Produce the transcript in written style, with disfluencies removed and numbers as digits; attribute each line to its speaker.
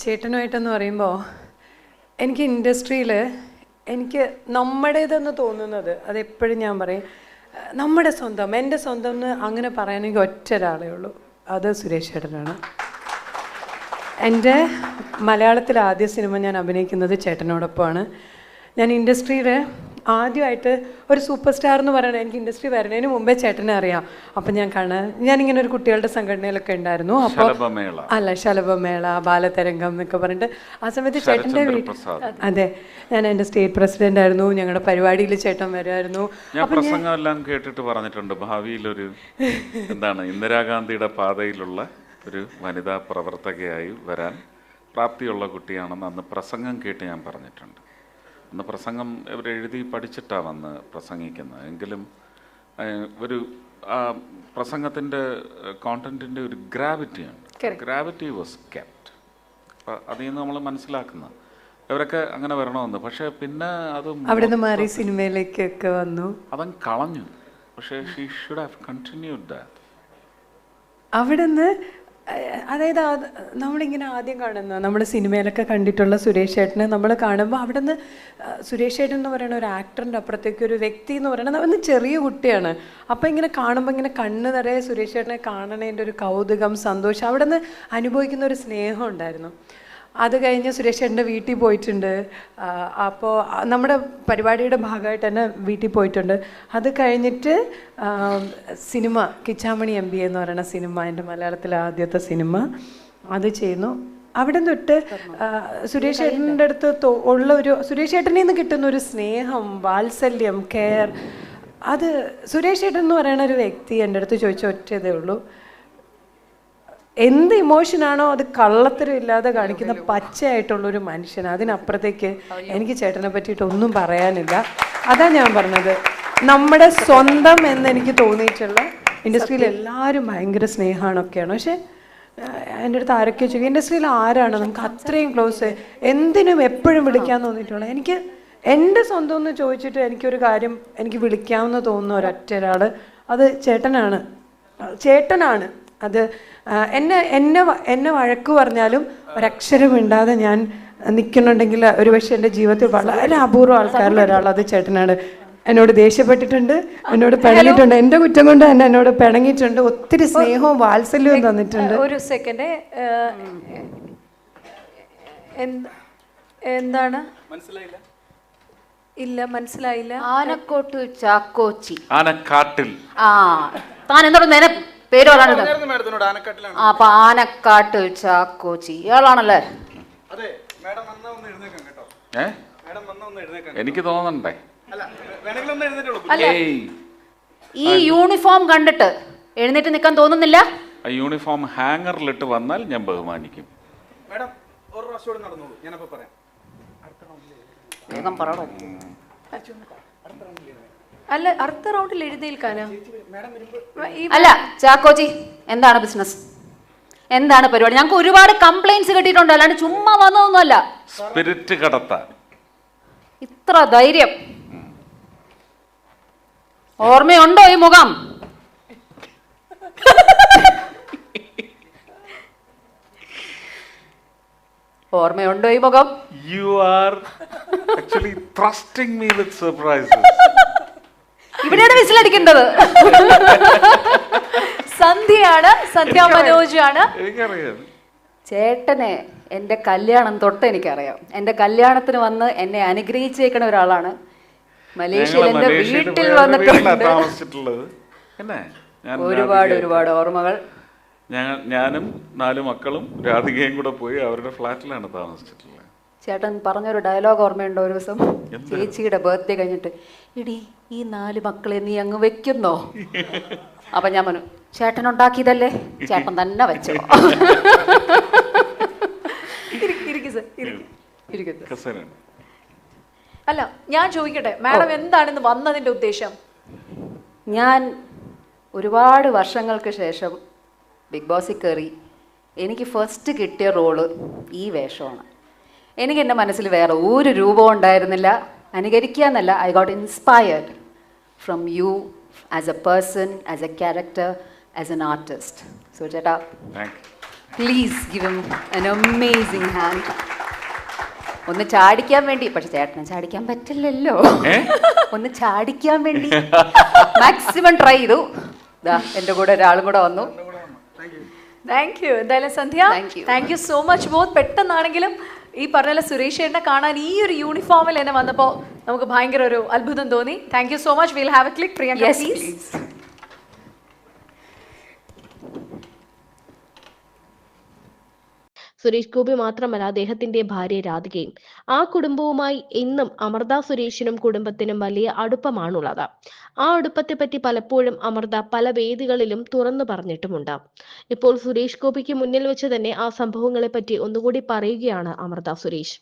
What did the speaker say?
Speaker 1: ചേട്ടനുമായിട്ടെന്ന് പറയുമ്പോൾ എനിക്ക് ഇൻഡസ്ട്രിയിൽ എനിക്ക് നമ്മുടേതെന്ന് തോന്നുന്നത് അതെപ്പോഴും ഞാൻ പറയും നമ്മുടെ സ്വന്തം എൻ്റെ സ്വന്തം എന്ന് അങ്ങനെ പറയാനെങ്കിൽ ഒറ്റ ഒരാളേ ഉള്ളൂ, അത് സുരേഷ് ചേട്ടനാണ്. എൻ്റെ മലയാളത്തിലെ ആദ്യ സിനിമ ഞാൻ അഭിനയിക്കുന്നത് ചേട്ടനോടൊപ്പമാണ്. ഞാൻ ഇൻഡസ്ട്രിയിൽ ആദ്യമായിട്ട് ഒരു സൂപ്പർ സ്റ്റാർ എന്ന് പറയുന്നത് എനിക്ക് ഇൻഡസ്ട്രി വരുന്നതിന് മുമ്പേ ചേട്ടനെ അറിയാം. അപ്പം ഞാനിങ്ങനെ ഒരു കുട്ടികളുടെ സംഘടനയിലൊക്കെ ഉണ്ടായിരുന്നു. അപ്പോൾ ശലഭമേള, ബാലതരംഗം എന്നൊക്കെ പറഞ്ഞിട്ട് ആ സമയത്ത് ചേട്ടൻ്റെ അതെ, ഞാൻ എൻ്റെ സ്റ്റേറ്റ് പ്രസിഡന്റ് ആയിരുന്നു. ഞങ്ങളുടെ പരിപാടിയിൽ ചേട്ടൻ വരുമായിരുന്നു.
Speaker 2: പ്രസംഗമെല്ലാം കേട്ടിട്ട് പറഞ്ഞിട്ടുണ്ട് ഭാവിയിലൊരു എന്താണ് ഇന്ദിരാഗാന്ധിയുടെ പാതയിലുള്ള ഒരു വനിതാ പ്രവർത്തകയായി വരാൻ പ്രാപ്തിയുള്ള കുട്ടിയാണെന്ന് അന്ന് പ്രസംഗം കേട്ട് ഞാൻ പറഞ്ഞിട്ടുണ്ട്. അന്ന് പ്രസംഗം ഇവരെഴുതി പഠിച്ചിട്ടാണ് വന്ന് പ്രസംഗിക്കുന്നത്. എങ്കിലും ഒരു പ്രസംഗത്തിൻ്റെ കോണ്ടൻറ്റിൻ്റെ ഒരു ഗ്രാവിറ്റി വാസ് കെപ്റ്റ്. അപ്പം അതിൽ നിന്ന് നമ്മൾ മനസ്സിലാക്കുന്നത് ഇവരൊക്കെ അങ്ങനെ വരണമെന്ന്. പക്ഷേ പിന്നെ അത്
Speaker 1: അവിടെ മാറി സിനിമയിലേക്കൊക്കെ വന്നു,
Speaker 2: അവൻ കളഞ്ഞു. പക്ഷേ she should have continued that.
Speaker 1: അവിടെ നിന്ന് അതായത് നമ്മളിങ്ങനെ ആദ്യം കാണുന്ന നമ്മൾ സിനിമയിലൊക്കെ കണ്ടിട്ടുള്ള സുരേഷ് ചേട്ടനെ നമ്മൾ കാണുമ്പോൾ അവിടെ നിന്ന് സുരേഷ് ചേട്ടൻ എന്ന് പറയുന്ന ഒരു ആക്ടറിൻ്റെ അപ്പുറത്തേക്ക് ഒരു വ്യക്തി എന്ന് പറയുന്നത് അവന് ചെറിയ കുട്ടിയാണ്. അപ്പോൾ ഇങ്ങനെ കാണുമ്പോൾ ഇങ്ങനെ കണ്ണ് നിറയെ സുരേഷ് ചേട്ടനെ കാണണതിൻ്റെ ഒരു കൗതുകം, സന്തോഷം, അവിടെ നിന്ന് അനുഭവിക്കുന്ന ഒരു സ്നേഹം ഉണ്ടായിരുന്നു. അത് കഴിഞ്ഞ് സുരേഷ് ചേട്ടൻ്റെ വീട്ടിൽ പോയിട്ടുണ്ട്. അപ്പോൾ നമ്മുടെ പരിപാടിയുടെ ഭാഗമായിട്ട് തന്നെ വീട്ടിൽ പോയിട്ടുണ്ട്. അത് കഴിഞ്ഞിട്ട് സിനിമ കിച്ചാമണി MBA എന്ന് പറയുന്ന സിനിമ, എൻ്റെ മലയാളത്തിലെ ആദ്യത്തെ സിനിമ, അത് ചെയ്യുന്നു. അവിടെ തൊട്ട് സുരേഷ് ചേട്ടൻ്റെ അടുത്ത് ഉള്ള ഒരു സുരേഷ് ചേട്ടനിൽ നിന്ന് കിട്ടുന്ന ഒരു സ്നേഹം, വാത്സല്യം, കെയർ, അത് സുരേഷ് ചേട്ടൻ എന്ന് പറയുന്ന ഒരു വ്യക്തി എൻ്റെ അടുത്ത് ചോദിച്ച ഒറ്റതേ ഉള്ളൂ, എന്ത് ഇമോഷനാണോ അത് കള്ളത്തരം ഇല്ലാതെ കാണിക്കുന്ന പച്ചയായിട്ടുള്ളൊരു മനുഷ്യൻ. അതിനപ്പുറത്തേക്ക് എനിക്ക് ചേട്ടനെ പറ്റിയിട്ട് ഒന്നും പറയാനില്ല. അതാ ഞാൻ പറഞ്ഞത്, നമ്മുടെ സ്വന്തം എന്നെനിക്ക് തോന്നിയിട്ടുള്ള ഇൻഡസ്ട്രിയിൽ എല്ലാവരും ഭയങ്കര സ്നേഹമാണൊക്കെയാണ്. പക്ഷേ എൻ്റെ അടുത്ത് ആരൊക്കെ ചോദിക്കും ഇൻഡസ്ട്രിയിൽ ആരാണ് നമുക്ക് അത്രയും ക്ലോസ്, എന്തിനും എപ്പോഴും വിളിക്കാൻ തോന്നിയിട്ടുള്ളത്. എനിക്ക് എൻ്റെ സ്വന്തം എന്ന് ചോദിച്ചിട്ട് എനിക്കൊരു കാര്യം എനിക്ക് വിളിക്കാമെന്ന് തോന്നുന്ന ഒരൊറ്റ ഒരാൾ അത് ചേട്ടനാണ്. അത് എന്നെ വഴക്ക് പറഞ്ഞാലും ഒരക്ഷരം മിണ്ടാതെ ഞാൻ നിൽക്കുന്നുണ്ടെങ്കിൽ ഒരു പക്ഷേ എൻ്റെ ജീവിതത്തിൽ വളരെ അപൂർവ ആൾക്കാരിൽ ഒരാൾ അത് ചേട്ടനാണ്. എന്നോട് ദേഷ്യപ്പെട്ടിട്ടുണ്ട്, എന്നോട് പിണങ്ങിയിട്ടുണ്ട്, എൻ്റെ കുറ്റം കൊണ്ട് തന്നെ എന്നോട് പിണങ്ങിയിട്ടുണ്ട്, ഒത്തിരി സ്നേഹവും വാത്സല്യവും തന്നിട്ടുണ്ട്.
Speaker 3: ഒരു സെക്കൻഡ്, എന്താണ് മനസ്സിലായില്ല?
Speaker 4: ആനക്കോട്ട് ചാക്കോച്ചി,
Speaker 2: ആനക്കാട്ടിൽ.
Speaker 4: താൻ എന്നോട് നേരെ പേര് പറയാനത്. അപ്പൊ ആനക്കാട്ട് ചാക്കോച്ചി ഇയാളാണല്ലേ?
Speaker 2: എനിക്ക് തോന്നണ്ടേ
Speaker 4: ഈ യൂണിഫോം കണ്ടിട്ട് എഴുന്നേറ്റ് നിൽക്കാൻ തോന്നുന്നില്ല?
Speaker 2: ആ യൂണിഫോം ഹാങ്ങറിലിട്ട് വന്നാൽ ഞാൻ ബഹുമാനിക്കും.
Speaker 4: വേഗം പറയണോ?
Speaker 3: അല്ല, അടുത്ത റൗണ്ടിൽ എഴുതിയേൽക്കാനാ?
Speaker 4: അല്ല ചാക്കോച്ചി, എന്താണ് ബിസിനസ്, എന്താണ് പരിപാടി? ഞങ്ങൾക്ക് ഒരുപാട് കംപ്ലൈന്റ്സ് കിട്ടിയിട്ടുണ്ട്, അല്ലാണ്ട് ചുമ്മാ വന്നതൊന്നുമല്ല.
Speaker 2: സ്പിരിറ്റ് കടത്താൻ
Speaker 4: ഇത്ര ധൈര്യം ഓർമ്മയുണ്ടോ ഈ മുഖം? ഓർമ്മയുണ്ടോ ഈ മുഖം?
Speaker 2: You are actually thrusting me with surprises.
Speaker 4: ഇവിടെയാണ് വിസിലടിക്കേണ്ടത്.
Speaker 3: സന്ധ്യയാണ്, സന്ധ്യ മനോജ് ആണ്.
Speaker 2: എനിക്കറിയാം
Speaker 4: ചേട്ടനെ എൻ്റെ കല്യാണം തൊട്ട് എനിക്കറിയാം. എൻ്റെ കല്യാണത്തിന് വന്ന് എന്നെ അനുഗ്രഹിച്ചേക്കണ ഒരാളാണ്. മലേഷ്യയിൽ എൻ്റെ വീട്ടിൽ വന്നിട്ടുണ്ട്. ഒരുപാട് ഓർമ്മകൾ.
Speaker 2: ഞാനും 4 മക്കളും രാധികയും കൂടെ പോയി അവരുടെ ഫ്ലാറ്റിലാണ് താമസിച്ചിട്ടുള്ളത്.
Speaker 4: ചേട്ടൻ പറഞ്ഞൊരു ഡയലോഗ് ഓർമ്മയുണ്ടോ? ഒരു ദിവസം ചേച്ചിയുടെ ബർത്ത്ഡേ കഴിഞ്ഞിട്ട്, എടി ഈ 4 മക്കളെ നീ അങ്ങ് വെക്കുന്നോ? അപ്പൊ ഞാൻ പറഞ്ഞു, ചേട്ടൻ ഉണ്ടാക്കിയതല്ലേ, ചേട്ടൻ തന്നെ വെച്ചോ.
Speaker 3: അല്ല, ഞാൻ ചോദിക്കട്ടെ മാഡം, എന്താണെന്ന് വന്നതിന്റെ ഉദ്ദേശം?
Speaker 4: ഞാൻ ഒരുപാട് വർഷങ്ങൾക്ക് ശേഷം ബിഗ് ബോസിൽ കയറി. എനിക്ക് ഫസ്റ്റ് കിട്ടിയ റോള് ഈ വേഷമാണ്. എനിക്ക് എൻ്റെ മനസ്സിൽ വേറെ ഒരു രൂപവും ഉണ്ടായിരുന്നില്ല. അനുകരിക്കുക എന്നല്ല, I got inspired from you as a person, as a character, as an artist. So ചേട്ടാ please give him an amazing hand. ഒന്ന് ചാടിക്കാൻ വേണ്ടി, പക്ഷെ ചേട്ടനെ ചാടിക്കാൻ പറ്റില്ലല്ലോ. ഒന്ന് ചാടിക്കാൻ വേണ്ടി മാക്സിമം ട്രൈ ചെയ്തു. ദാ എൻ്റെ കൂടെ ഒരാളും കൂടെ വന്നു.
Speaker 3: Thank you. എന്തായാലും Sandhya,
Speaker 4: Thank you.
Speaker 3: Thank you so much both. പെട്ടെന്നാണെങ്കിലും ഈ പറഞ്ഞ സുരേഷ് ചേട്ടനെ കാണാൻ ഈ ഒരു യൂണിഫോമിൽ തന്നെ വന്നപ്പോൾ നമുക്ക് ഭയങ്കര ഒരു അത്ഭുതം തോന്നി. Thank you so much. Will have A click. Priyanka
Speaker 4: Yes,
Speaker 3: please.
Speaker 4: please.
Speaker 5: Suresh Gopi മാത്രമല്ല അദ്ദേഹത്തിന്റെ ഭാര്യ രാധികയും, ആ കുടുംബവുമായി ഇന്നും അമൃത സുരേഷിനും കുടുംബത്തിനും വലിയ അടുപ്പമാണുള്ളത്. ആ അടുപ്പത്തെ പറ്റി പലപ്പോഴും അമൃത പല വേദികളിലും തുറന്നു പറഞ്ഞിട്ടുമുണ്ട്. ഇപ്പോൾ സുരേഷ് ഗോപിക്ക് മുന്നിൽ വെച്ച് തന്നെ ആ സംഭവങ്ങളെ പറ്റി ഒന്നുകൂടി പറയുകയാണ് അമൃത സുരേഷ്.